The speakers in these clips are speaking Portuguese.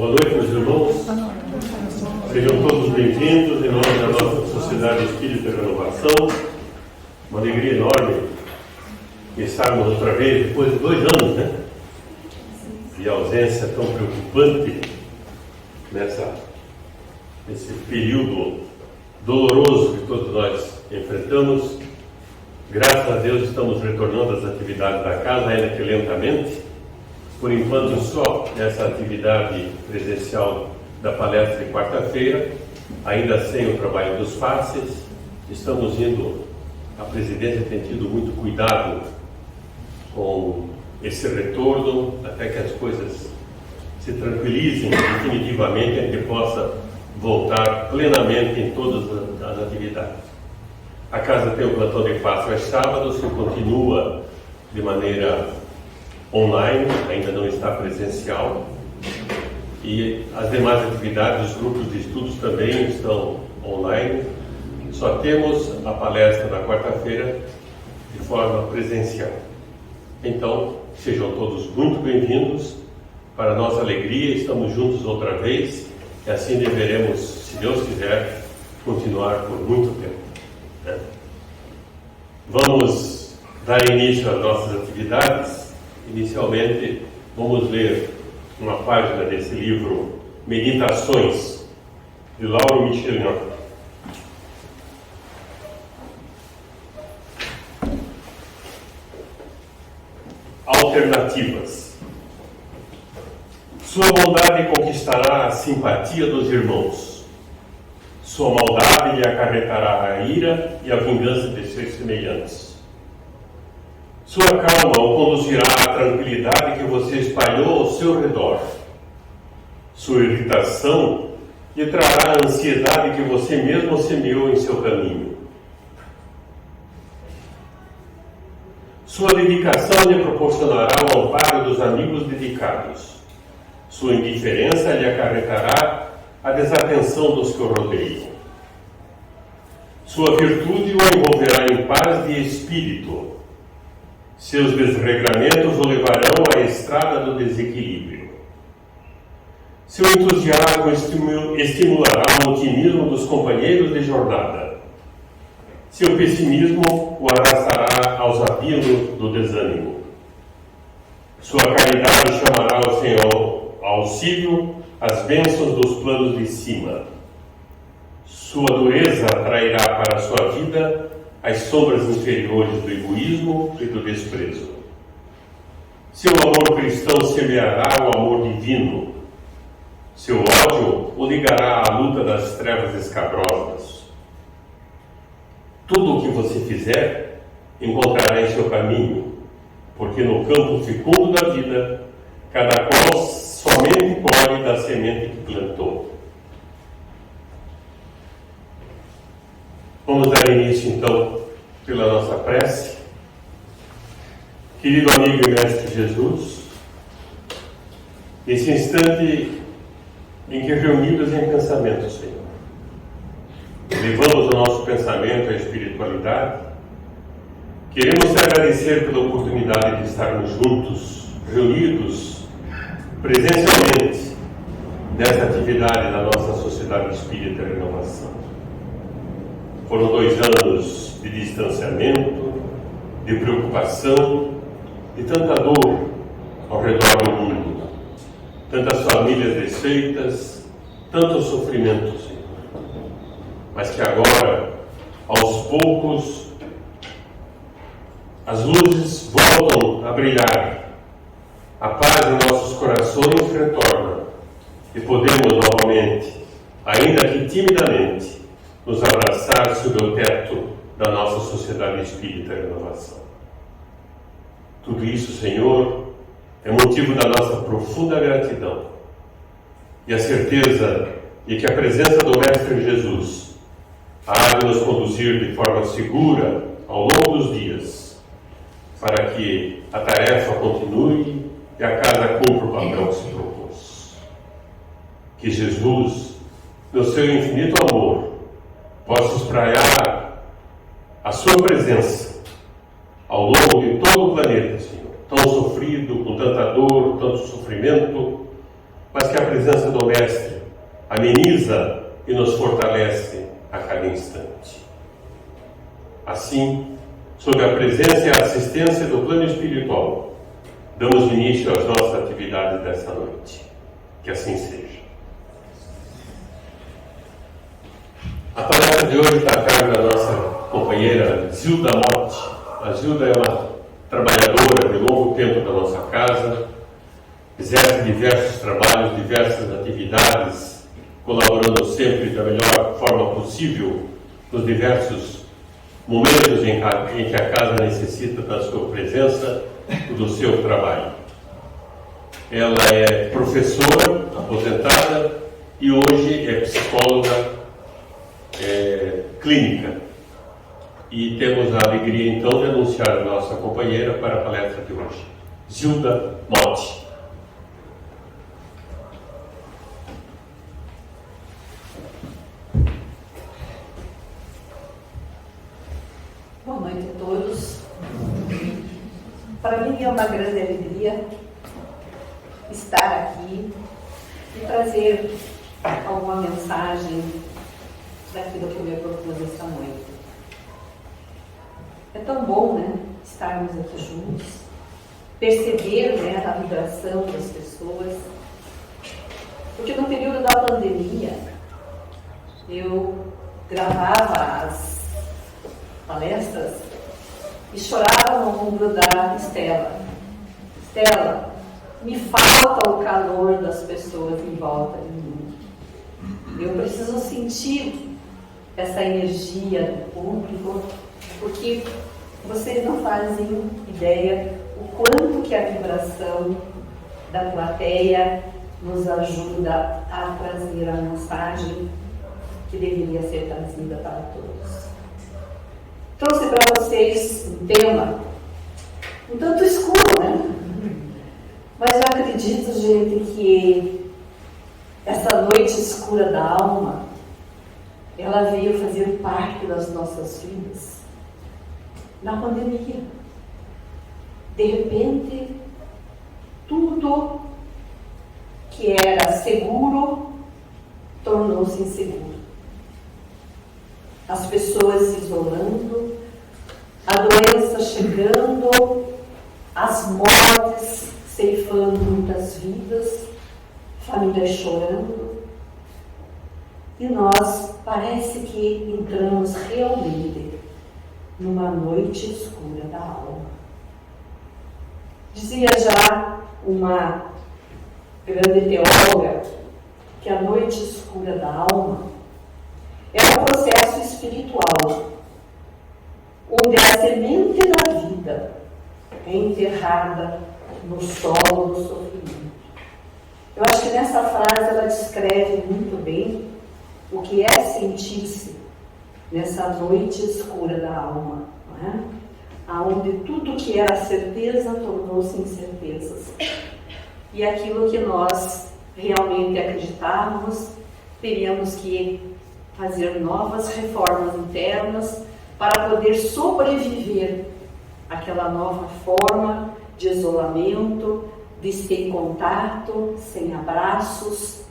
Boa noite, meus irmãos. Sejam todos bem-vindos em nome da nossa Sociedade Espírita de Renovação. Uma alegria enorme estarmos outra vez, depois de 2 anos, né? E a ausência tão preocupante nesse período doloroso que todos nós enfrentamos. Graças a Deus estamos retornando às atividades da casa, ainda que lentamente. Por enquanto, só essa atividade presencial da palestra de quarta-feira, ainda sem o trabalho dos passes. Estamos indo, a presidência tem tido muito cuidado com esse retorno, até que as coisas se tranquilizem definitivamente, a gente possa voltar plenamente em todas as atividades. A casa tem o plantão de passe aos sábados, que continua de maneira online, ainda não está presencial, e as demais atividades, os grupos de estudos também estão online. Só temos a palestra da quarta-feira de forma presencial. Então, sejam todos muito bem-vindos. Para nossa alegria, estamos juntos outra vez, e assim deveremos, se Deus quiser, continuar por muito tempo, né? Vamos dar início às nossas atividades. Inicialmente, vamos ler uma página desse livro, Meditações, de Lauro Michelin. Alternativas. Sua bondade conquistará a simpatia dos irmãos. Sua maldade lhe acarretará a ira e a vingança de seus semelhantes. Sua calma o conduzirá à tranquilidade que você espalhou ao seu redor. Sua irritação lhe trará a ansiedade que você mesmo semeou em seu caminho. Sua dedicação lhe proporcionará o amparo dos amigos dedicados. Sua indiferença lhe acarretará a desatenção dos que o rodeiam. Sua virtude o envolverá em paz de espírito. Seus desregramentos o levarão à estrada do desequilíbrio. Seu entusiasmo estimulará o otimismo dos companheiros de jornada. Seu pessimismo o arrastará aos abismos do desânimo. Sua caridade chamará ao Senhor auxílio as bênçãos dos planos de cima. Sua dureza atrairá para a sua vida as sombras inferiores do egoísmo e do desprezo. Seu amor cristão semeará o amor divino. Seu ódio o ligará à luta das trevas escabrosas. Tudo o que você fizer encontrará em seu caminho, porque no campo fecundo da vida, cada qual somente colhe da semente que plantou. Vamos dar início, então, pela nossa prece. Querido amigo e mestre Jesus, nesse instante em que reunidos em pensamento, Senhor, levamos o nosso pensamento à espiritualidade, queremos te agradecer pela oportunidade de estarmos juntos, reunidos presencialmente nesta atividade da nossa Sociedade Espírita de Renovação. Foram 2 anos de distanciamento, de preocupação, de tanta dor ao redor do mundo, tantas famílias desfeitas, tanto sofrimento, Senhor. Mas que agora, aos poucos, as luzes voltam a brilhar, a paz em nossos corações retorna e podemos novamente, ainda que timidamente, nos abraçar sob o teto da nossa Sociedade Espírita de Renovação. Tudo isso, Senhor, é motivo da nossa profunda gratidão e a certeza de que a presença do Mestre Jesus há de nos conduzir de forma segura ao longo dos dias, para que a tarefa continue e a casa cumpra o papel que se propôs. Que Jesus, no seu infinito amor, possa espraiar a sua presença ao longo de todo o planeta, Senhor, tão sofrido, com tanta dor, tanto sofrimento, mas que a a presença do Mestre ameniza e nos fortalece a cada instante. Assim, sob a presença e a assistência do plano espiritual, damos início às nossas atividades desta noite. Que assim seja. A palestra de hoje está a cargo da nossa companheira Zilda Motti. A Zilda é uma trabalhadora de longo tempo da nossa casa, exerce diversos trabalhos, diversas atividades, colaborando sempre da melhor forma possível nos diversos momentos em que a casa necessita da sua presença e do seu trabalho. Ela é professora aposentada e hoje é psicóloga clínica. E temos a alegria então de anunciar a nossa companheira para a palestra de hoje, Zilda Motti. Boa noite a todos. Para mim é uma grande alegria estar aqui e trazer alguma mensagem daquilo que eu me propus esta noite. É tão bom, né, estarmos aqui juntos, perceber, né, a vibração das pessoas, porque no período da pandemia eu gravava as palestras e chorava no ombro da Estela. Estela, me falta o calor das pessoas em volta de mim. Eu preciso sentir essa energia do público, porque vocês não fazem ideia o quanto que a vibração da plateia nos ajuda a trazer a mensagem que deveria ser trazida para todos. Trouxe para vocês um tema um tanto escuro, né? Mas eu acredito, gente, que essa noite escura da alma, ela veio fazer parte das nossas vidas na pandemia. De repente, tudo que era seguro tornou-se inseguro. As pessoas se isolando, a doença chegando, as mortes ceifando muitas vidas, famílias chorando, e nós parece que entramos realmente numa noite escura da alma. Dizia já uma grande teóloga que a noite escura da alma é um processo espiritual onde a semente da vida é enterrada no solo do sofrimento. Eu acho que nessa frase ela descreve muito bem o que é sentir-se nessa noite escura da alma, não é? Aonde tudo que era certeza tornou-se incertezas. E aquilo que nós realmente acreditávamos, teríamos que fazer novas reformas internas para poder sobreviver àquela nova forma de isolamento, de sem contato, sem abraços,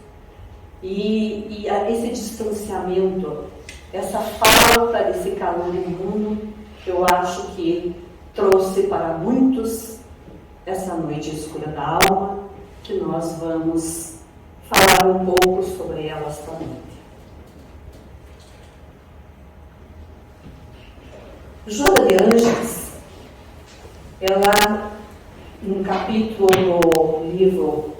e esse distanciamento, essa falta desse calor humano, eu acho que trouxe para muitos essa noite escura da alma, que nós vamos falar um pouco sobre ela esta noite. Joana de Ângeles, ela, num capítulo do livro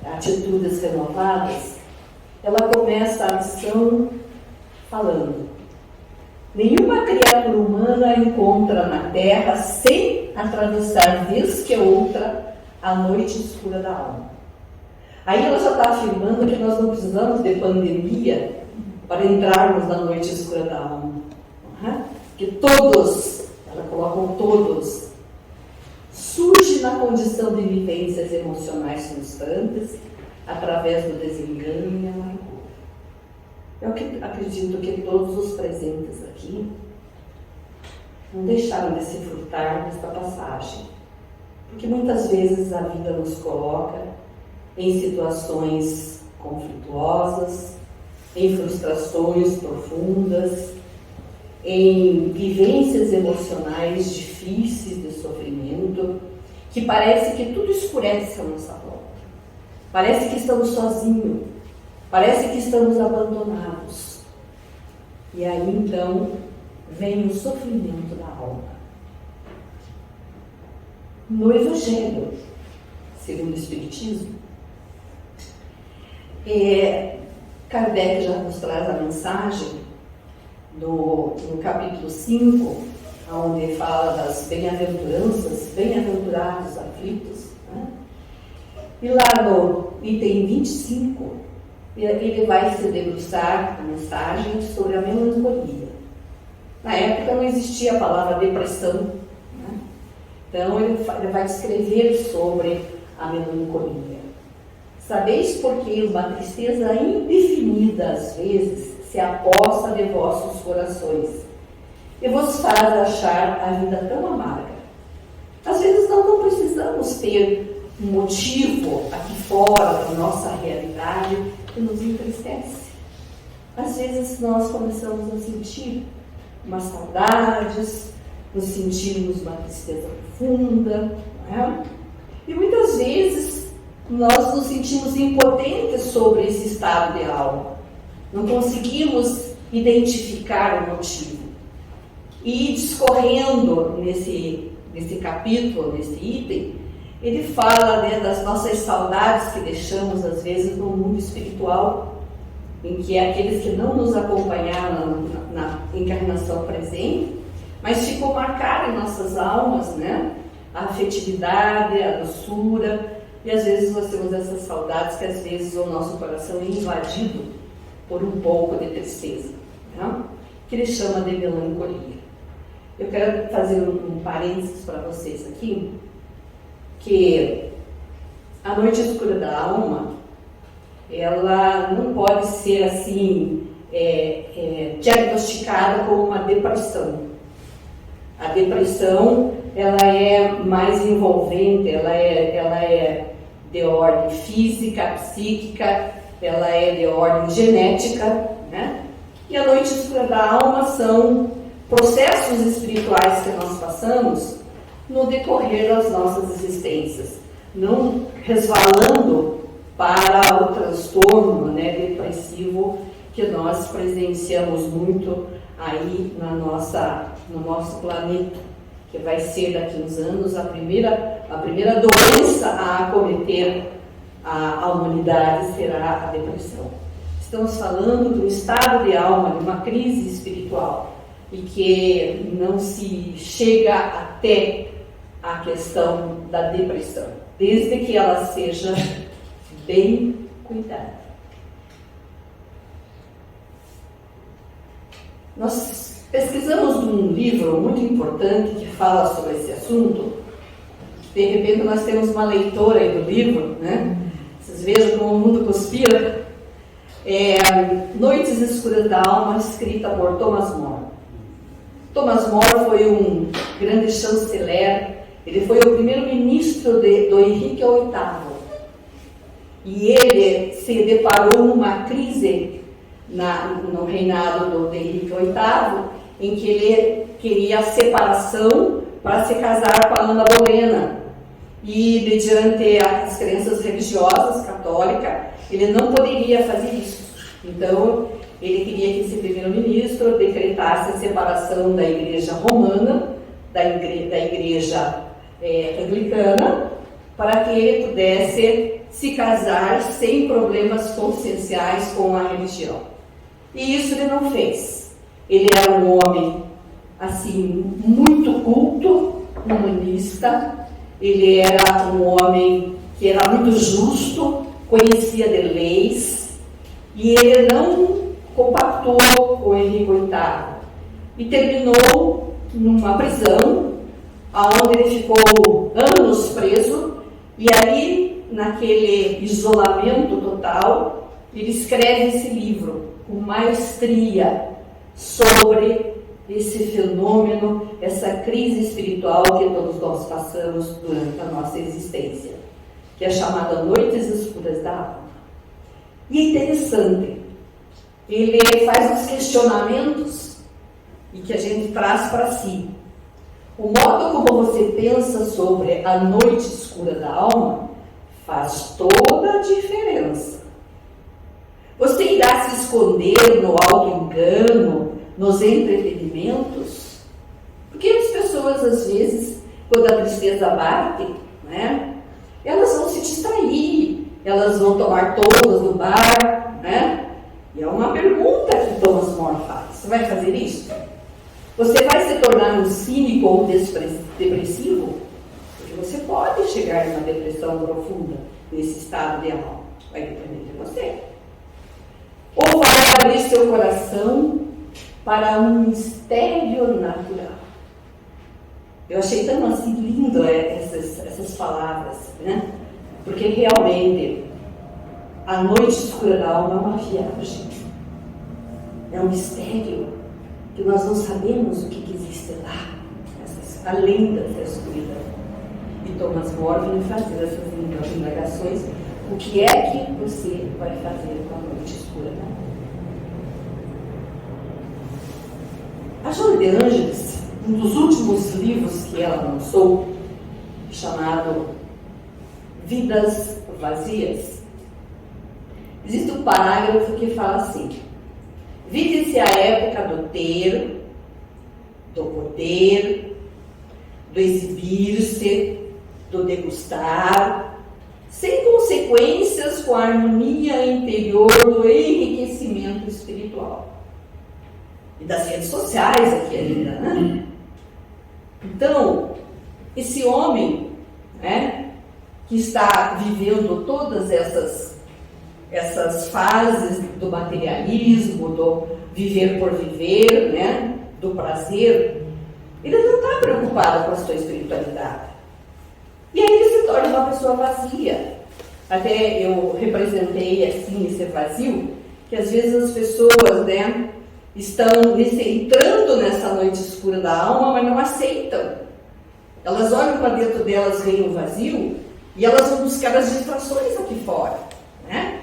Atitudes Renovadas, ela começa a lição falando: nenhuma criatura humana encontra na Terra sem atravessar vez que outra a noite escura da alma. Aí ela já está afirmando que nós não precisamos de pandemia para entrarmos na noite escura da alma. Que todos, ela coloca um todos, surge na condição de vivências emocionais constantes, através do desengano e amargura. Eu acredito que todos os presentes aqui não deixaram de se furtar desta passagem, porque muitas vezes a vida nos coloca em situações conflituosas, em frustrações profundas, em vivências emocionais difíceis de sofrimento, que parece que tudo escurece à nossa volta. Parece que estamos sozinhos, parece que estamos abandonados. E aí então vem o sofrimento da alma. No Evangelho, segundo o Espiritismo, Kardec já nos traz a mensagem no capítulo 5, onde fala das bem-aventuranças, bem-aventurados aflitos, né? E lá no item 25, ele vai se debruçar a mensagem sobre a melancolia. Na época não existia a palavra depressão, né? Então ele vai descrever sobre a melancolia. Sabeis porque uma tristeza indefinida às vezes se aposta de vossos corações e vos faz achar a vida tão amarga. Às vezes nós não precisamos ter um motivo aqui fora da nossa realidade que nos entristece. Às vezes nós começamos a sentir umas saudades, nos sentimos uma tristeza profunda, não é? E muitas vezes nós nos sentimos impotentes sobre esse estado de alma. Não conseguimos identificar o motivo. E discorrendo nesse capítulo, nesse item, ele fala, né, das nossas saudades que deixamos às vezes no mundo espiritual, em que aqueles que não nos acompanharam na encarnação presente, mas ficou marcado em nossas almas, né, a afetividade, a doçura, e às vezes nós temos essas saudades que às vezes o nosso coração é invadido por um pouco de tristeza, né, que ele chama de melancolia. Eu quero fazer um parênteses para vocês aqui, que a noite escura da alma, ela não pode ser assim diagnosticada como uma depressão. A depressão, ela é mais envolvente, ela é de ordem física, psíquica, ela é de ordem genética, né? E a noite escura da alma são processos espirituais que nós passamos no decorrer das nossas existências, não resvalando para o transtorno, né, depressivo que nós presenciamos muito aí no nosso planeta, que vai ser daqui uns anos a primeira doença a acometer a humanidade será a depressão. Estamos falando do estado de alma, de uma crise espiritual, e que não se chega até a questão da depressão, desde que ela seja bem cuidada. Nós pesquisamos um livro muito importante que fala sobre esse assunto. De repente nós temos uma leitora aí do livro, né? Vocês vejam como o mundo conspira. Noites Escuras da Alma, escrita por Thomas More. Thomas More foi um grande chanceler, ele foi o primeiro-ministro do Henrique VIII. E ele se deparou numa crise no reinado do Henrique VIII, em que ele queria a separação para se casar com a Ana Bolena. E, mediante as crenças religiosas católicas, ele não poderia fazer isso. Então, ele queria que esse primeiro-ministro decretasse a separação da Igreja Romana, da Igreja Anglicana, para que ele pudesse se casar sem problemas conscienciais com a religião. E isso ele não fez. Ele era um homem, assim, muito culto, humanista. Ele era um homem que era muito justo, conhecia de leis, e ele não compactuou com Henrique VIII. E terminou numa prisão, onde ele ficou anos preso, e ali, naquele isolamento total, ele escreve esse livro com maestria sobre esse fenômeno, essa crise espiritual que todos nós passamos durante a nossa existência. que é chamada Noites Escuras da Alma. E é interessante, ele faz os questionamentos e que a gente traz para si. O modo como você pensa sobre a noite escura da alma faz toda a diferença. Você irá se esconder no auto-engano, nos entretenimentos? Porque as pessoas, às vezes, quando a tristeza bate, né, elas vão se distrair, elas vão tomar todas no bar, né? E é uma pergunta que Thomas More faz. Você vai fazer isso? Você vai se tornar um cínico ou depressivo? Porque você pode chegar numa depressão profunda, nesse estado de alma. Vai depender de você. Ou vai abrir seu coração para um mistério natural? Eu achei tão assim lindo essas palavras, né? Porque realmente a noite escura da alma é uma viagem, é um mistério que nós não sabemos o que existe lá, além dessa escuridão. E Thomas More vem fazer essas indagações. O que é que você vai fazer com a noite escura da alma? A Joana de Ângeles, um dos últimos livros que ela lançou, chamado Vidas Vazias, existe um parágrafo que fala assim: vive-se a época do ter, do poder, do exibir-se, do degustar, sem consequências, com a harmonia interior do enriquecimento espiritual. E das redes sociais aqui ainda, né? Então, esse homem, né, que está vivendo todas essas fases do materialismo, do viver por viver, né, do prazer, ele não está preocupado com a sua espiritualidade. E aí ele se torna uma pessoa vazia. Até eu representei assim esse vazio, que às vezes as pessoas, né, estão entrando nessa noite escura da alma, mas não aceitam. Elas olham para dentro delas, veem um vazio, e elas vão buscar as distrações aqui fora, né?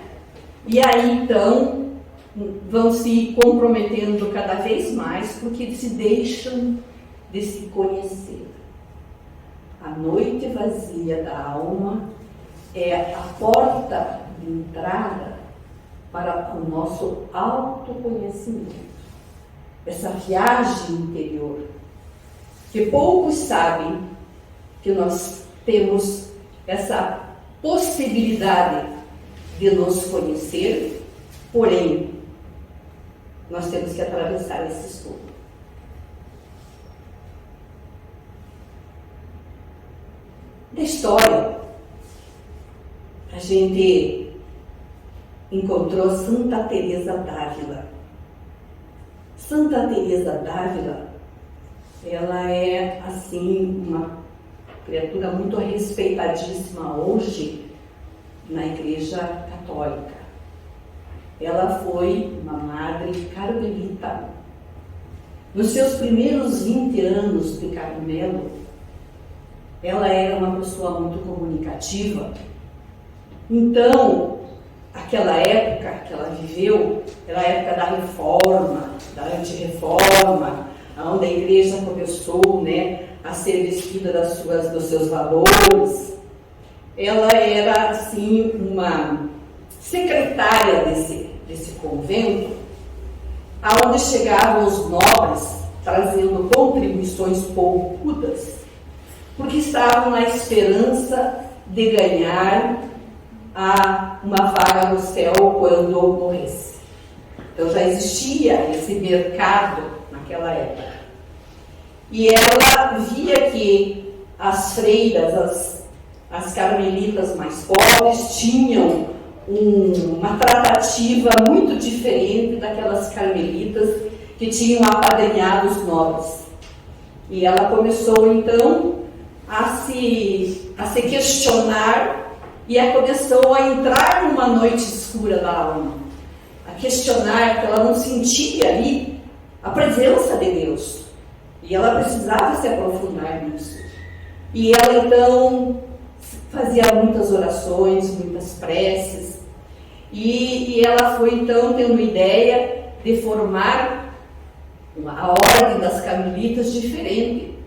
E aí, então, vão se comprometendo cada vez mais, porque se deixam de se conhecer. A noite vazia da alma é a porta de entrada para o nosso autoconhecimento. Essa viagem interior, que poucos sabem que nós temos essa possibilidade de nos conhecer, porém, nós temos que atravessar esse escuro. Da história, a gente encontrou Santa Teresa d'Ávila. Santa Teresa d'Ávila, ela é, assim, uma criatura muito respeitadíssima hoje na Igreja Católica. Ela foi uma madre carmelita. Nos seus primeiros 20 anos de Carmelo, ela era uma pessoa muito comunicativa. Então, aquela época que ela viveu, era a época da reforma, da antirreforma, onde a igreja começou, né, a ser vestida dos seus valores. Ela era, assim, uma secretária desse convento, aonde chegavam os nobres trazendo contribuições poupudas, porque estavam na esperança de ganhar uma vaga no céu quando morresse. Então já existia esse mercado naquela época. E ela via que as freiras, as carmelitas mais pobres, tinham uma tratativa muito diferente daquelas carmelitas que tinham apadrinhado os nobres. E ela começou então a se questionar, e ela começou a entrar numa noite escura da alma, a questionar que ela não sentia ali a presença de Deus, e ela precisava se aprofundar nisso. E ela então fazia muitas orações, muitas preces, e ela foi então tendo ideia de formar a ordem das carmelitas diferente,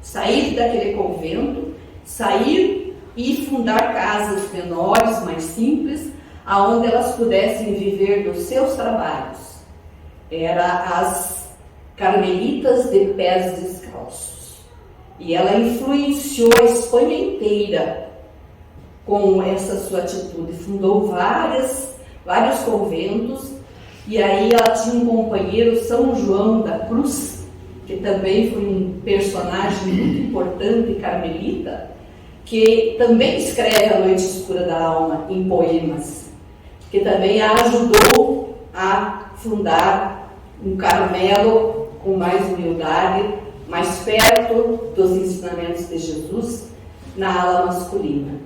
sair daquele convento, sair e fundar casas menores, mais simples, aonde elas pudessem viver dos seus trabalhos. Era as carmelitas de pés descalços. E ela influenciou a Espanha inteira com essa sua atitude. Fundou vários conventos, e aí ela tinha um companheiro, São João da Cruz, que também foi um personagem muito importante carmelita, que também escreve A Noite Escura da Alma em poemas, que também a ajudou a fundar um Carmelo com mais humildade, mais perto dos ensinamentos de Jesus, na ala masculina.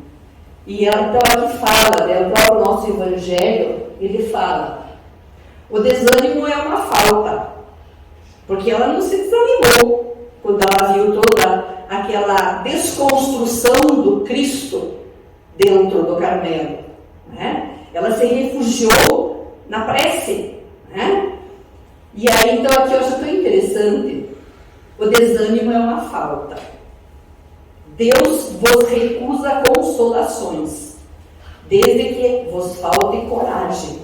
E ela, então, aqui fala, né, o próprio nosso Evangelho, ele fala, o desânimo é uma falta, porque ela não se desanimou quando ela viu toda aquela desconstrução do Cristo dentro do Carmelo, né? Ela se refugiou na prece, né? E aí, então, aqui eu acho tão interessante, o desânimo é uma falta. Deus vos recusa consolações, desde que vos falte coragem.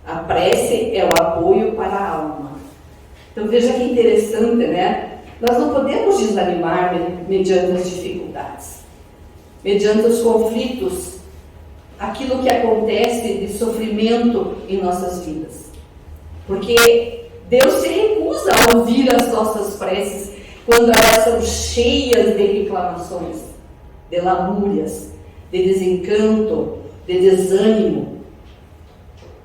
A prece é o apoio para a alma. Então veja que interessante, né? Nós não podemos desanimar mediante as dificuldades, mediante os conflitos, aquilo que acontece de sofrimento em nossas vidas. Porque Deus se recusa a ouvir as nossas preces quando elas são cheias de reclamações, de lamúrias, de desencanto, de desânimo.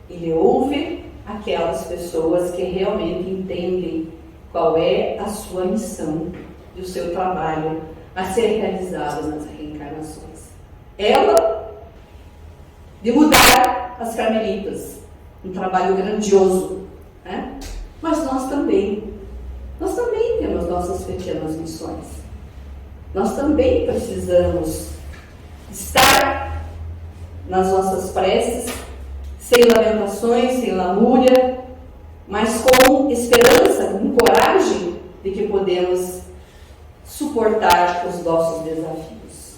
Ele ouve aquelas pessoas que realmente entendem qual é a sua missão e o seu trabalho a ser realizado nas reencarnações. Ela, de mudar as carmelitas, um trabalho grandioso, né? Mas nós também temos nossas pequenas missões. Nós também precisamos estar nas nossas preces, sem lamentações, sem lamúria, mas com esperança, com coragem de que podemos suportar os nossos desafios.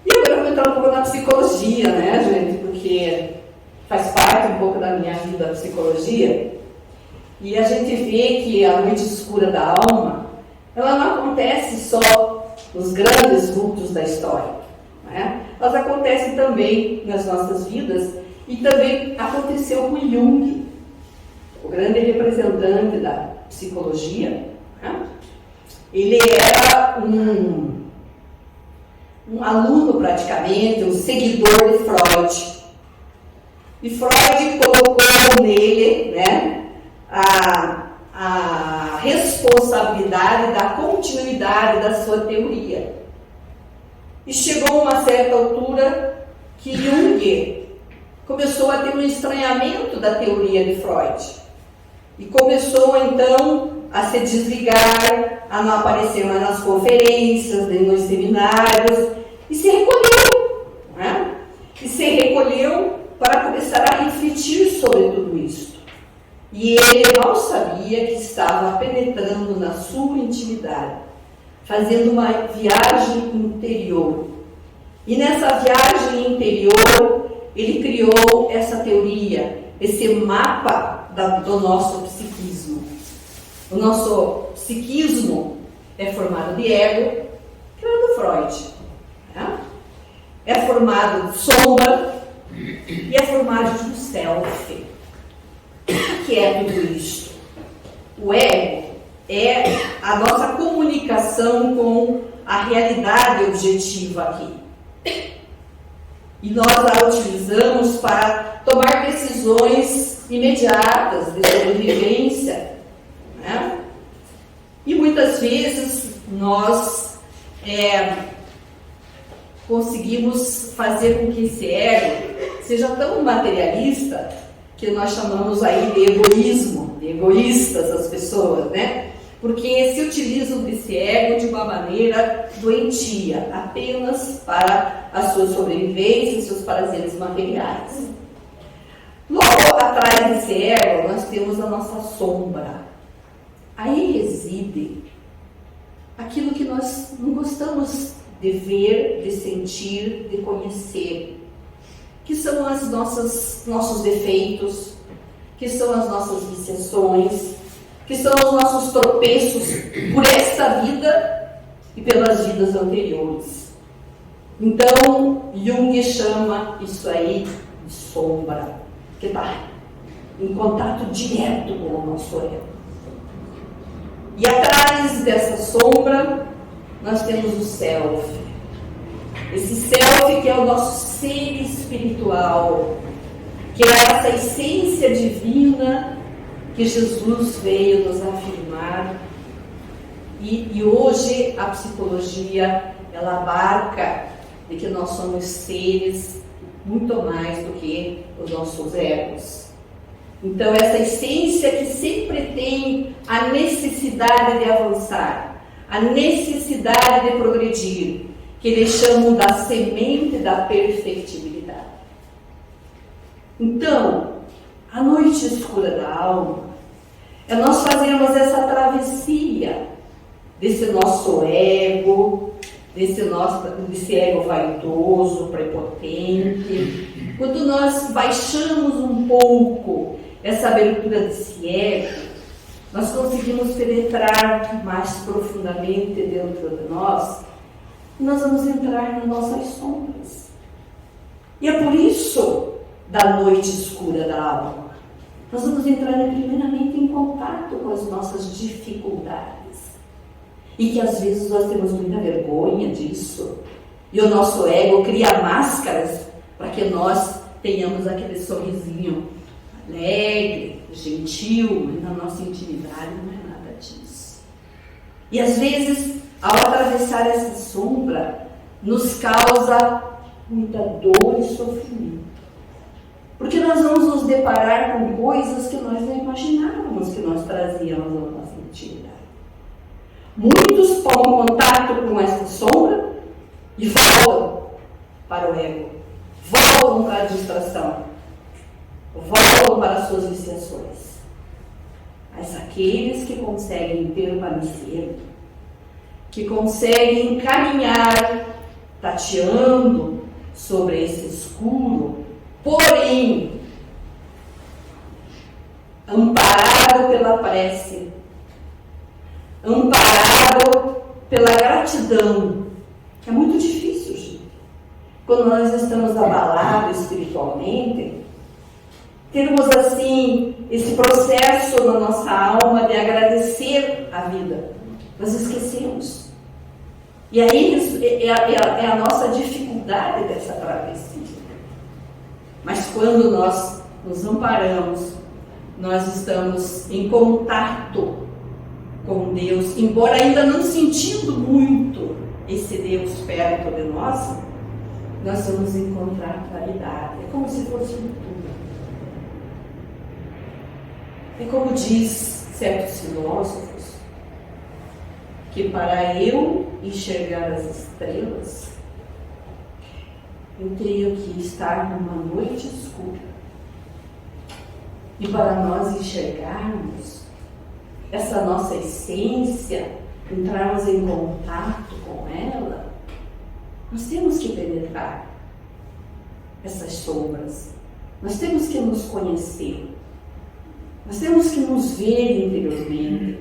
E agora eu vou entrar um pouco na psicologia, né, gente? Porque faz parte um pouco da minha vida a psicologia. E a gente vê que a noite escura da alma, ela não acontece só nos grandes vultos da história, né? Elas acontecem também nas nossas vidas, e também aconteceu com Jung, o grande representante da psicologia, né? Ele era um aluno praticamente, um seguidor de Freud. E Freud colocou nele, né, a responsabilidade da continuidade da sua teoria. E chegou a uma certa altura que Jung começou a ter um estranhamento da teoria de Freud. E começou, então, a se desligar, a não aparecer mais nas conferências, nem nos seminários, e se recolheu, né? E se recolheu para começar a refletir sobre tudo isso. E ele mal sabia que estava penetrando na sua intimidade, fazendo uma viagem interior. E nessa viagem interior, ele criou essa teoria, esse mapa do nosso psiquismo. O nosso psiquismo é formado de ego, que é do Freud, né? É formado de sombra e é formado de um self. O que é tudo isso? O ego é a nossa comunicação com a realidade objetiva aqui. E nós a utilizamos para tomar decisões imediatas de sobrevivência, né? E muitas vezes nós conseguimos fazer com que esse ego seja tão materialista que nós chamamos aí de egoísmo, de egoístas as pessoas, né? porque se utilizam desse ego de uma maneira doentia, apenas para a sua sobrevivência e seus prazeres materiais. Logo atrás desse ego, nós temos a nossa sombra. Aí reside aquilo que nós não gostamos de ver, de sentir, de conhecer, que são nossos defeitos, que são as nossas viciações, que são os nossos tropeços por esta vida e pelas vidas anteriores. Então, Jung chama isso aí de sombra, que está em contato direto com o nosso ego. E atrás dessa sombra, nós temos o self. Esse self que é o nosso ser espiritual, que é essa essência divina que Jesus veio nos afirmar. E hoje a psicologia, ela abarca de que nós somos seres muito mais do que os nossos egos. Então, essa essência que sempre tem a necessidade de avançar, a necessidade de progredir, que eles chamam da semente da perfectibilidade. Então, a noite escura da alma é nós fazermos essa travessia desse nosso ego, desse ego vaidoso, prepotente. Quando nós baixamos um pouco essa abertura desse ego, nós conseguimos penetrar mais profundamente dentro de nós e nós vamos entrar nas nossas sombras. E é por isso da noite escura da alma. Nós vamos entrar primeiramente em contato com as nossas dificuldades. E que às vezes nós temos muita vergonha disso. E o nosso ego cria máscaras para que nós tenhamos aquele sorrisinho alegre, gentil, mas na nossa intimidade não é nada disso. E às vezes, ao atravessar essa sombra, nos causa muita dor e sofrimento. Porque nós vamos nos deparar com coisas que nós não imaginávamos que nós trazíamos na nossa intimidade. Muitos tomam contato com essa sombra e voltam para o ego, voltam para a distração, voltam para as suas viciações. Mas aqueles que conseguem permanecer, que conseguem caminhar, tateando sobre esse escuro, porém, amparado pela prece, amparado pela gratidão, que é muito difícil, gente. Quando nós estamos abalados espiritualmente, termos assim esse processo na nossa alma de agradecer a vida. Nós esquecemos. E aí é a nossa dificuldade dessa travessia. Mas quando nós nos amparamos, nós estamos em contato com Deus, embora ainda não sentindo muito esse Deus perto de nós, nós vamos encontrar claridade. É como se fosse um túnel. É como diz certos filósofos, que para eu enxergar as estrelas, eu tenho que estar numa noite escura. E para nós enxergarmos essa nossa essência, entrarmos em contato com ela, nós temos que penetrar essas sombras. Nós temos que nos conhecer. Nós temos que nos ver interiormente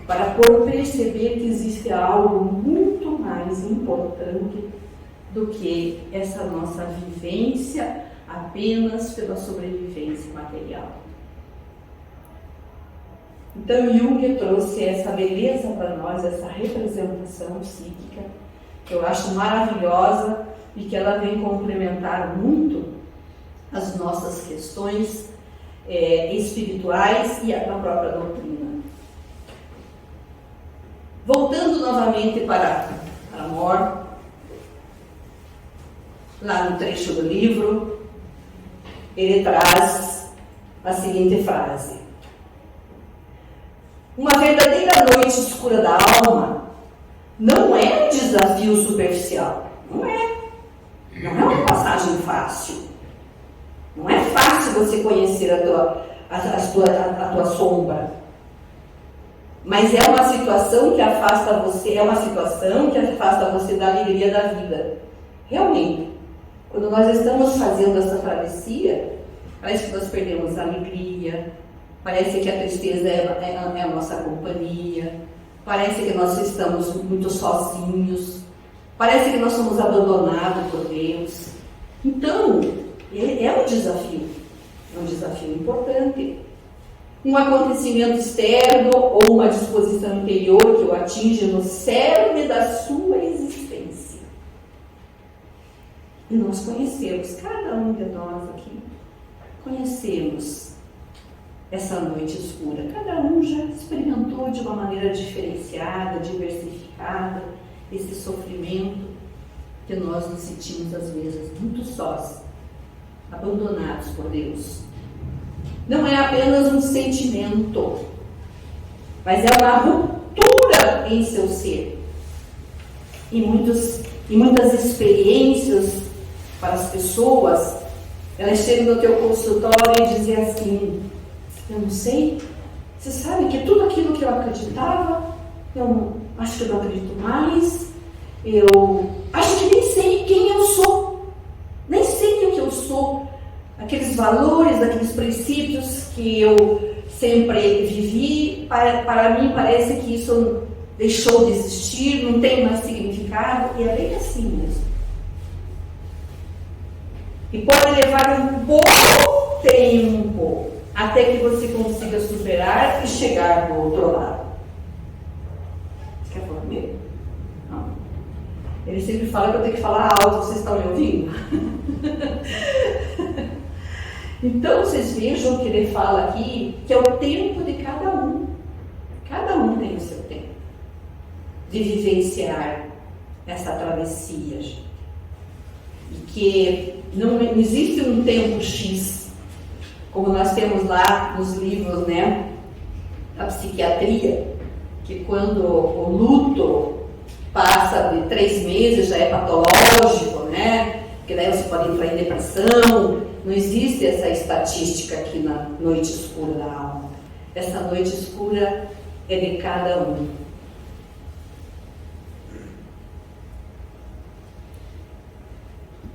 para perceber que existe algo muito mais importante do que essa nossa vivência apenas pela sobrevivência material. Então Jung trouxe essa beleza para nós, essa representação psíquica, que eu acho maravilhosa e que ela vem complementar muito as nossas questões espirituais e a própria doutrina. Voltando novamente para Amor, lá no trecho do livro, ele traz a seguinte frase: Uma verdadeira noite escura da alma não é um desafio superficial. Não é. Não é uma passagem fácil. Não é fácil você conhecer a tua sombra. Mas é uma situação que afasta você, da alegria da vida. Realmente, quando nós estamos fazendo essa travessia, parece que nós perdemos a alegria, parece que a tristeza é a nossa companhia, parece que nós estamos muito sozinhos, parece que nós somos abandonados por Deus. Então, é um desafio importante. Um acontecimento externo ou uma disposição interior que o atinge no cerne da sua existência. E nós conhecemos, cada um de nós aqui, conhecemos essa noite escura. Cada um já experimentou de uma maneira diferenciada, diversificada, esse sofrimento que nós nos sentimos às vezes muito sós, abandonados por Deus. Não é apenas um sentimento, mas é uma ruptura em seu ser. E muitas experiências para as pessoas, elas chegam no teu consultório e dizem assim: eu não sei, você sabe que tudo aquilo que eu acreditava, eu acho que eu não acredito mais, eu acho que nem sei quem eu sou, nem sei o que eu sou. Aqueles valores, aqueles princípios que eu sempre vivi, para mim parece que isso deixou de existir, não tem mais significado, e é bem assim mesmo. E pode levar um pouco tempo até que você consiga superar e chegar do outro lado. Você quer falar comigo? Não. Ele sempre fala que eu tenho que falar alto, vocês estão me ouvindo? Então, vocês vejam que ele fala aqui que é o tempo de cada um. Cada um tem o seu tempo de vivenciar essa travessia. E que não existe um tempo X, como nós temos lá nos livros, né, da psiquiatria, que quando o luto passa de 3 meses já é patológico, né? Porque daí você pode entrar em depressão. Não existe essa estatística aqui na noite escura da alma. Essa noite escura é de cada um.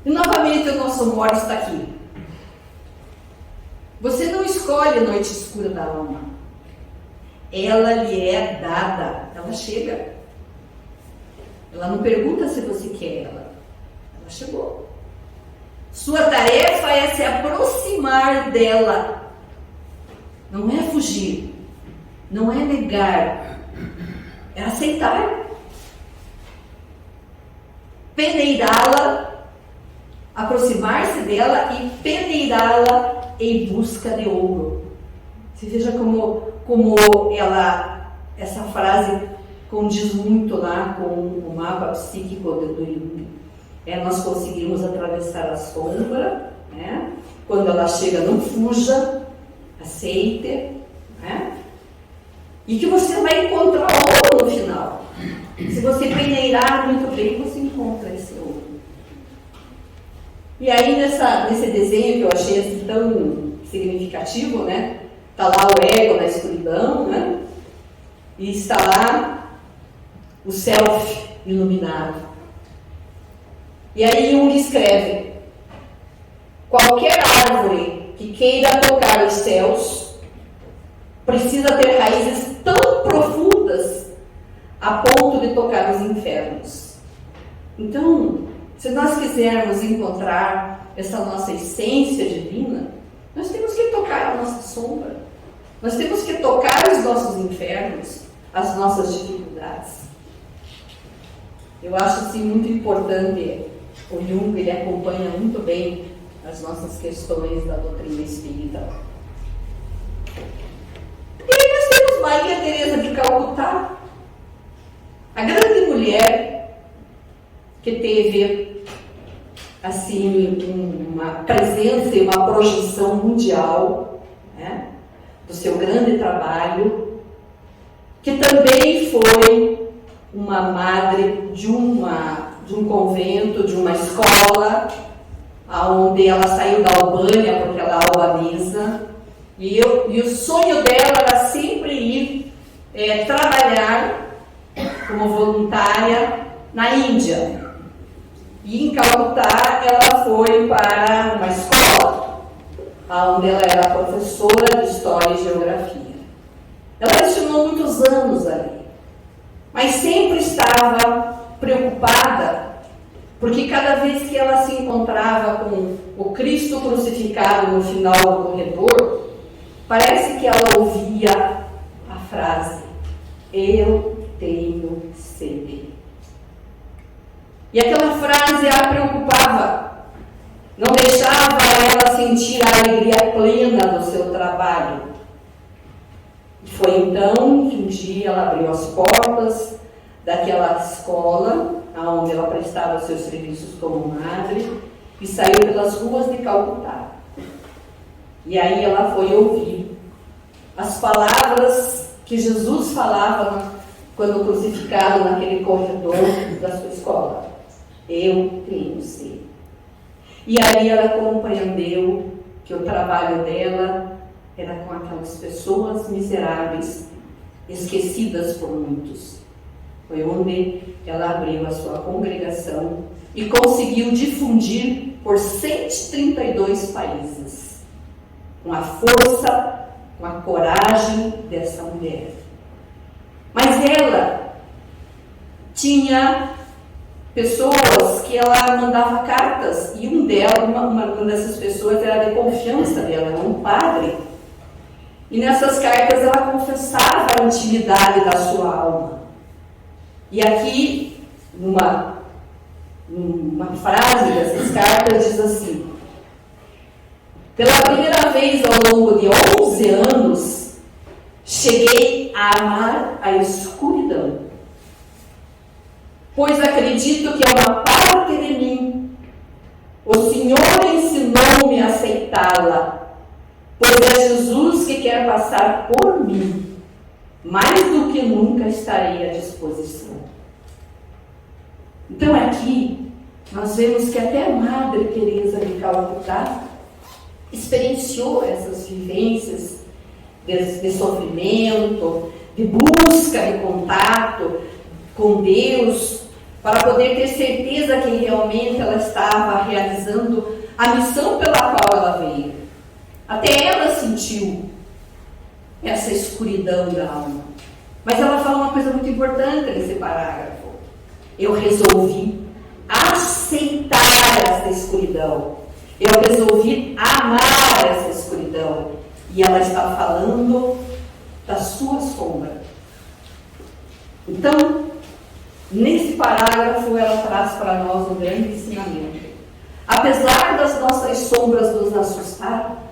E novamente o nosso humor está aqui. Você não escolhe a noite escura da alma. Ela lhe é dada. Ela chega. Ela não pergunta se você quer ela. Ela chegou. Sua tarefa é se aproximar dela. Não é fugir. Não é negar. É aceitar. Peneirá-la, aproximar-se dela e peneirá-la em busca de ouro. Você veja como essa frase condiz muito lá com o mapa psíquico do Jung. Nós conseguimos atravessar a sombra, né? Quando ela chega, não fuja, aceite, né? E que você vai encontrar ouro no final. Se você peneirar muito bem, você encontra esse ouro. E aí nesse desenho que eu achei assim tão significativo, né? Está lá o ego na escuridão, né? E está lá o self iluminado. E aí Jung escreve: qualquer árvore que queira tocar os céus precisa ter raízes tão profundas a ponto de tocar os infernos. Então, se nós quisermos encontrar essa nossa essência divina, nós temos que tocar a nossa sombra. Nós temos que tocar os nossos infernos, as nossas dificuldades. Eu acho assim muito importante. O Jung, ele acompanha muito bem as nossas questões da doutrina espírita. E aí nós temos Maria Teresa de Calcutá, a grande mulher que teve assim uma presença e uma projeção mundial, né, do seu grande trabalho, que também foi uma madre de um convento, de uma escola, onde ela saiu da Albânia porque ela é albanesa, e o sonho dela era sempre ir trabalhar como voluntária na Índia. E em Calcutá ela foi para uma escola, onde ela era professora de História e Geografia. Ela lecionou muitos anos ali, mas sempre estava preocupada, porque cada vez que ela se encontrava com o Cristo crucificado no final do corredor, parece que ela ouvia a frase: eu tenho sede. E aquela frase a preocupava, não deixava ela sentir a alegria plena do seu trabalho. E foi então que um dia ela abriu as portas daquela escola, onde ela prestava seus serviços como madre, e saiu pelas ruas de Calcutá. E aí ela foi ouvir as palavras que Jesus falava quando crucificado naquele corredor da sua escola: eu tenho sede. E aí ela compreendeu que o trabalho dela era com aquelas pessoas miseráveis, esquecidas por muitos. Foi onde ela abriu a sua congregação e conseguiu difundir por 132 países, com a força, com a coragem dessa mulher. Mas ela tinha pessoas que ela mandava cartas, e uma dessas pessoas era de confiança dela, era um padre. E nessas cartas ela confessava a intimidade da sua alma. E aqui, numa frase dessas cartas, diz assim: pela primeira vez ao longo de 11 anos, cheguei a amar a escuridão, pois acredito que é uma parte de mim. O Senhor ensinou-me a aceitá-la, pois é Jesus que quer passar por mim. Mais do que nunca estarei à disposição. Então aqui nós vemos que até a Madre Teresa de Calcutá experienciou essas vivências de sofrimento, de busca de contato com Deus, para poder ter certeza que realmente ela estava realizando a missão pela qual ela veio. Até ela sentiu essa escuridão da alma. Mas ela fala uma coisa muito importante nesse parágrafo: eu resolvi aceitar essa escuridão, eu resolvi amar essa escuridão. E ela está falando da sua sombra. Então, nesse parágrafo ela traz para nós um grande ensinamento. Apesar das nossas sombras nos assustar,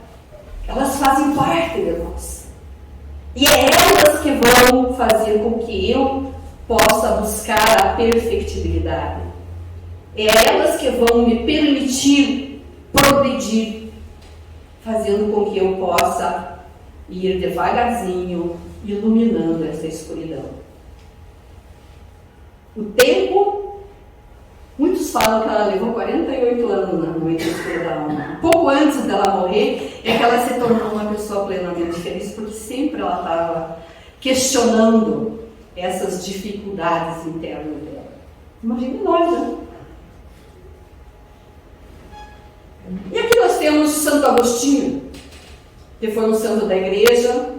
elas fazem parte de nós. E é elas que vão fazer com que eu possa buscar a perfectibilidade. É elas que vão me permitir progredir, fazendo com que eu possa ir devagarzinho, iluminando essa escuridão. O tempo, muitos falam que ela levou 48 anos na noite escura da alma. Pouco antes dela morrer, é que ela se tornou uma pessoa plenamente feliz, porque sempre ela estava questionando essas dificuldades internas dela. Imagine nós, né? E aqui nós temos Santo Agostinho, que foi um santo da igreja,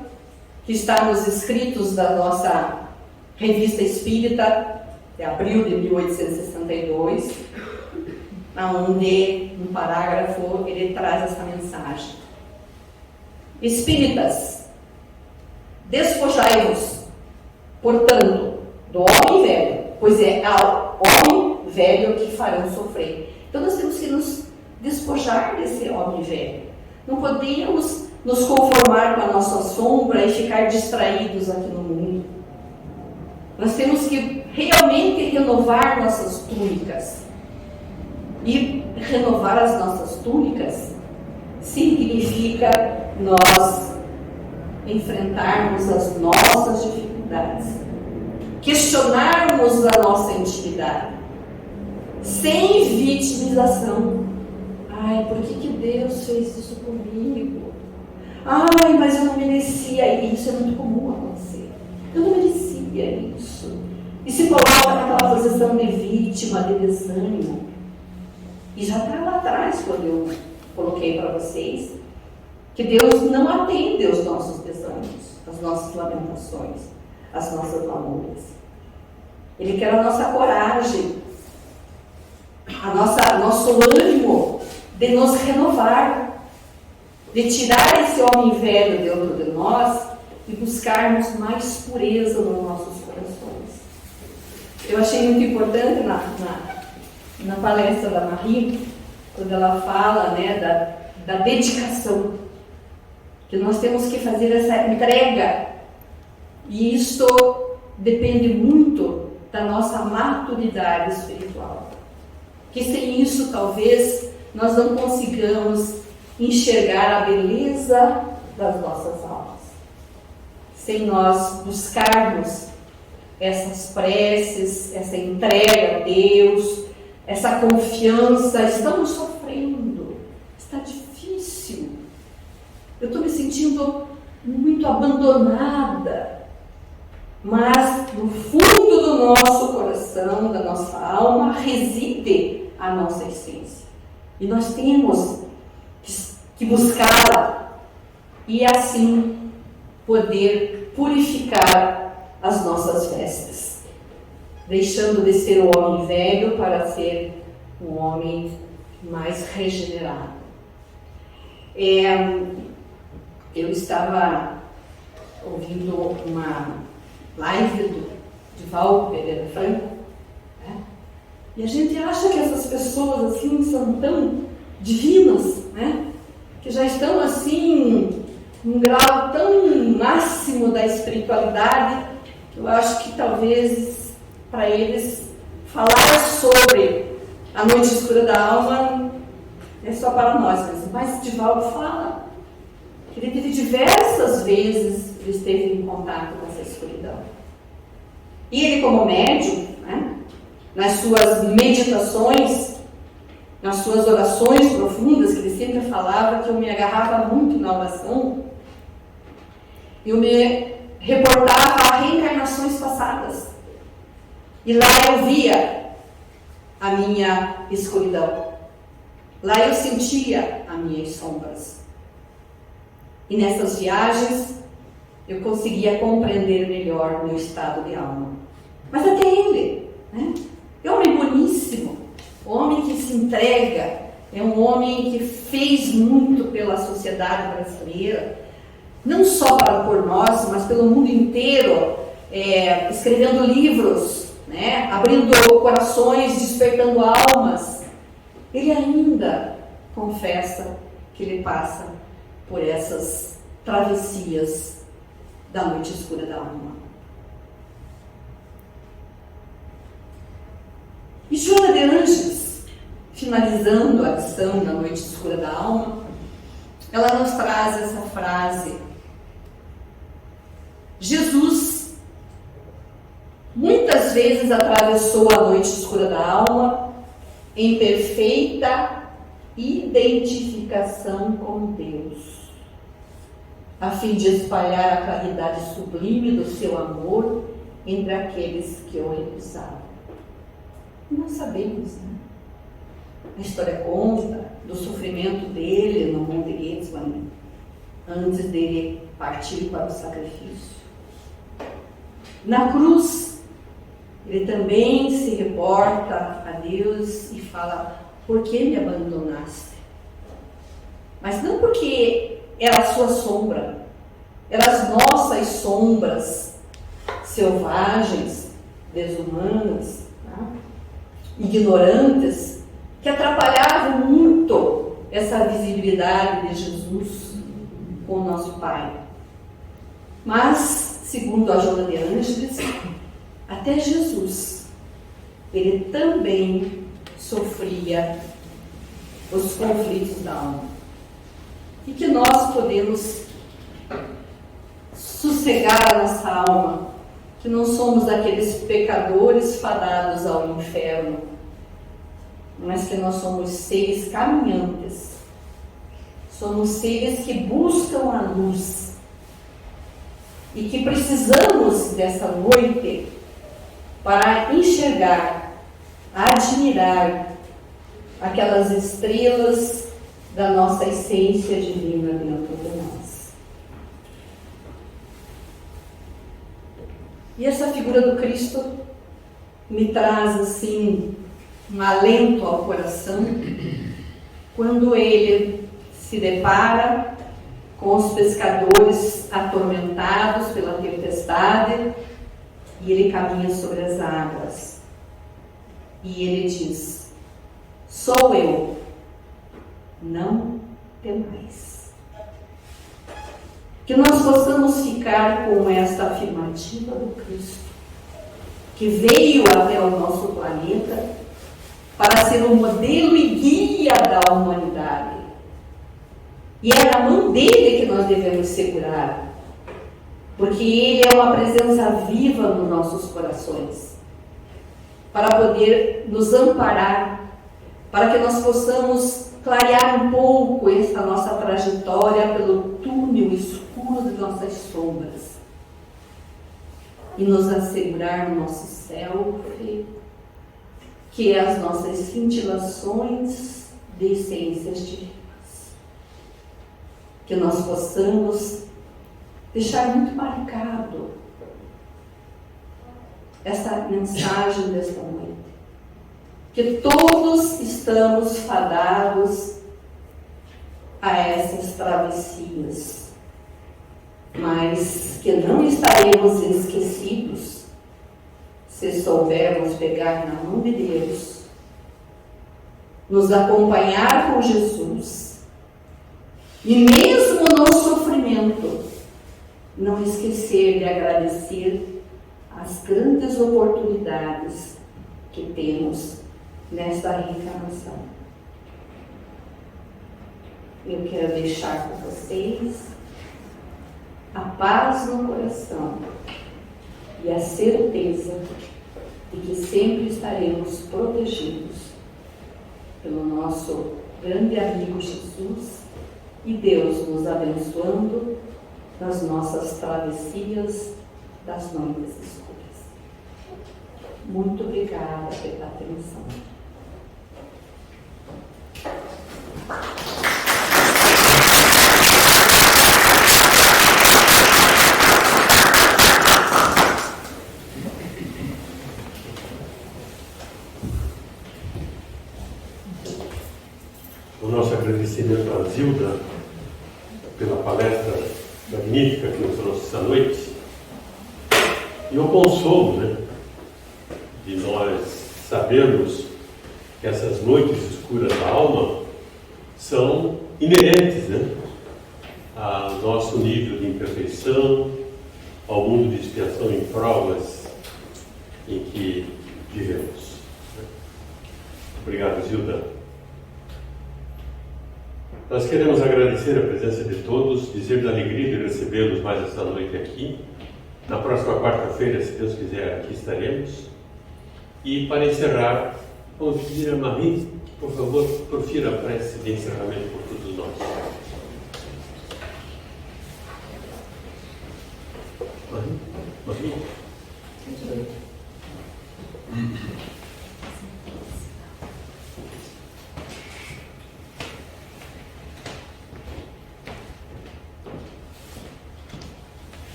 que está nos escritos da nossa Revista Espírita, de abril de 1862, onde, no parágrafo, ele traz essa mensagem: Espíritas, despojai-vos, portanto, do homem velho, pois é ao homem velho que farão sofrer. Então nós temos que nos despojar desse homem velho. Não podemos nos conformar com a nossa sombra e ficar distraídos aqui no mundo. Nós temos que realmente renovar nossas túnicas. E renovar as nossas túnicas significa nós enfrentarmos as nossas dificuldades. dificuldades, questionarmos a nossa intimidade, sem vitimização. Ai, por que Deus fez isso comigo? Ai, mas eu não merecia isso. É muito comum acontecer. Eu não merecia isso. E se coloca naquela posição de vítima, de desânimo. E já está lá atrás, quando eu coloquei para vocês, que Deus não atende aos nossos desânimos, às nossas lamentações, às nossas lamúrias. Ele quer a nossa coragem, nosso ânimo de nos renovar, de tirar esse homem velho dentro de nós e buscarmos mais pureza nos nossos corações. Eu achei muito importante na palestra da Marie, quando ela fala, né, da dedicação, que nós temos que fazer essa entrega, e isto depende muito da nossa maturidade espiritual. Que sem isso, talvez, nós não consigamos enxergar a beleza das nossas almas. Sem nós buscarmos essas preces, essa entrega a Deus, essa confiança. Estamos sofrendo, está difícil. Eu estou me sentindo muito abandonada. Mas no fundo do nosso coração, da nossa alma, reside a nossa essência. E nós temos que buscá-la e assim poder purificar as nossas vestes, deixando de ser o homem velho para ser um homem mais regenerado. Eu estava ouvindo uma live de Val Pereira Franco, né? E a gente acha que essas pessoas assim são tão divinas, né? Que já estão assim num grau tão máximo da espiritualidade, que eu acho que talvez para eles falar sobre a noite escura da alma é só para nós mesmos. Mas Divaldo fala que ele teve diversas vezes, ele esteve em contato com essa escuridão. E ele, como médium, né, nas suas meditações, nas suas orações profundas, que ele sempre falava, que eu me agarrava muito na oração, eu me reportava a reencarnações passadas. E lá eu via a minha escuridão. Lá eu sentia as minhas sombras. E nessas viagens eu conseguia compreender melhor o meu estado de alma. Mas até ele, né? É um homem boníssimo, homem que se entrega, é um homem que fez muito pela sociedade brasileira, não só por nós, mas pelo mundo inteiro, escrevendo livros, né? Abrindo corações, despertando almas. Ele ainda confessa que ele passa por essas travessias da noite escura da alma. E Joana de Ângeles, finalizando a lição da noite escura da alma, ela nos traz essa frase: Jesus muitas vezes atravessou a noite escura da alma em perfeita identificação com Deus, a fim de espalhar a claridade sublime do seu amor entre aqueles que o recusavam. E nós sabemos, né? A história conta do sofrimento dele no Monte Getsemane, antes dele partir para o sacrifício. Na cruz, ele também se reporta a Deus e fala: por que me abandonaste? Mas não porque era a sua sombra, eram as nossas sombras selvagens, desumanas, tá? Ignorantes, que atrapalhavam muito essa visibilidade de Jesus com o nosso Pai. Mas, segundo a Joana de Ângeles, até Jesus, ele também sofria os conflitos da alma. E que nós podemos sossegar a nossa alma que não somos aqueles pecadores fadados ao inferno, mas que nós somos seres caminhantes. Somos seres que buscam a luz e que precisamos dessa noite para enxergar, admirar aquelas estrelas da nossa essência divina dentro de nós. E essa figura do Cristo me traz assim um alento ao coração quando ele se depara com os pescadores atormentados pela tempestade e ele caminha sobre as águas. E ele diz: sou eu, não temais. Que nós possamos ficar com esta afirmativa do Cristo, que veio até o nosso planeta para ser o modelo e guia da humanidade. E é na mão dele que nós devemos segurar, porque ele é uma presença viva nos nossos corações, para poder nos amparar, para que nós possamos clarear um pouco esta nossa trajetória pelo túnel escuro de nossas sombras e nos assegurar no nosso self, que é as nossas cintilações de essências divinas. Que nós possamos deixar muito marcado essa mensagem desta noite. Que todos estamos fadados a essas travessias, mas que não estaremos esquecidos se soubermos pegar na mão de Deus, nos acompanhar com Jesus e mesmo no sofrimento não esquecer de agradecer as grandes oportunidades que temos nesta reencarnação. Eu quero deixar com vocês a paz no coração e a certeza de que sempre estaremos protegidos pelo nosso grande amigo Jesus e Deus nos abençoando nas nossas travessias das noites escuras. Muito obrigada pela atenção. O nosso agradecimento à Zilda pela palestra magnífica que nos trouxe essa noite e o consolo, de nós sabermos que essas noites escuras da alma são inerentes, ao nosso nível de imperfeição, ao mundo de expiação em provas em que vivemos. Obrigado, Zilda. Nós queremos agradecer a presença de todos, dizer da alegria de recebê-los mais esta noite aqui. Na próxima quarta-feira, se Deus quiser, aqui estaremos. E para encerrar, vamos pedir a Marie, por favor, profira a prece de encerramento por todos nós. Marie?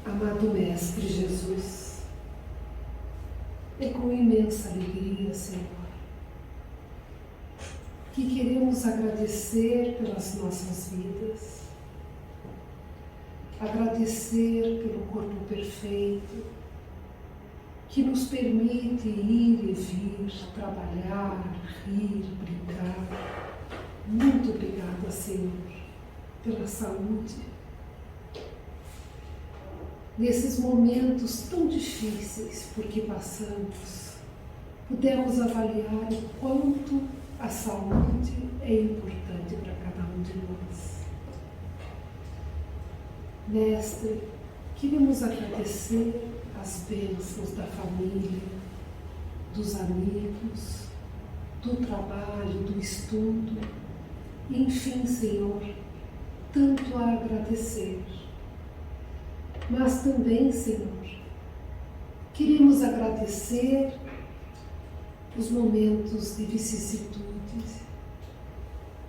Amado Mestre Jesus, é com imensa alegria, Senhor, que queremos agradecer pelas nossas vidas, agradecer pelo corpo perfeito, que nos permite ir e vir, trabalhar, rir, brincar. Muito obrigada, Senhor, pela saúde. Nesses momentos tão difíceis por que passamos, pudemos avaliar o quanto a saúde é importante para cada um. um de nós. Mestre, queremos agradecer as bênçãos da família, dos amigos, do trabalho, do estudo, enfim, Senhor, tanto a agradecer. Mas também, Senhor, queremos agradecer os momentos de vicissitudes,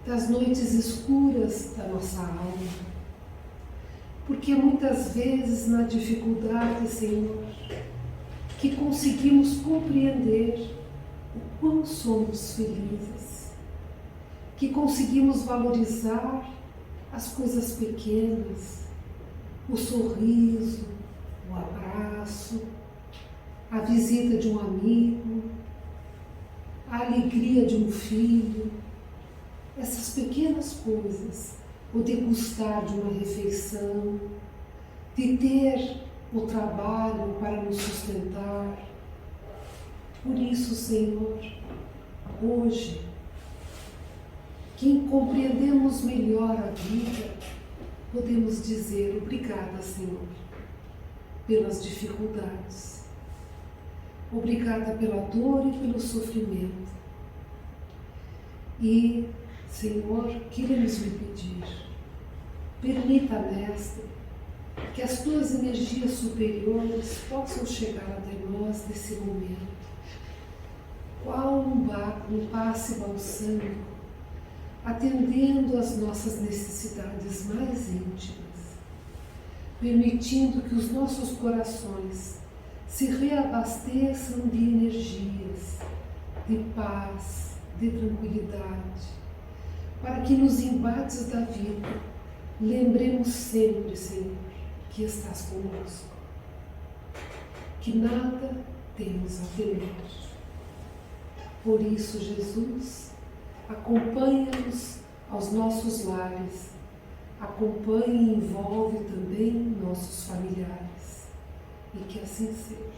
das noites escuras da nossa alma, porque muitas vezes na dificuldade, Senhor, que conseguimos compreender o quão somos felizes, que conseguimos valorizar as coisas pequenas, o sorriso, o abraço, a visita de um amigo, a alegria de um filho, essas pequenas coisas, o degustar de uma refeição, de ter o trabalho para nos sustentar. Por isso, Senhor, hoje, que compreendemos melhor a vida, podemos dizer obrigada, Senhor, pelas dificuldades. Obrigada pela dor e pelo sofrimento. E, Senhor, queremos lhe pedir, permita, Mestre, que as tuas energias superiores possam chegar até nós nesse momento, qual um passe balsâmico, atendendo às nossas necessidades mais íntimas, permitindo que os nossos corações se reabasteçam de energias, de paz, de tranquilidade, para que nos embates da vida lembremos sempre, Senhor, que estás conosco, que nada temos a temer. Por isso, Jesus, acompanha-nos aos nossos lares, acompanha e envolve também nossos familiares, e que assim seja.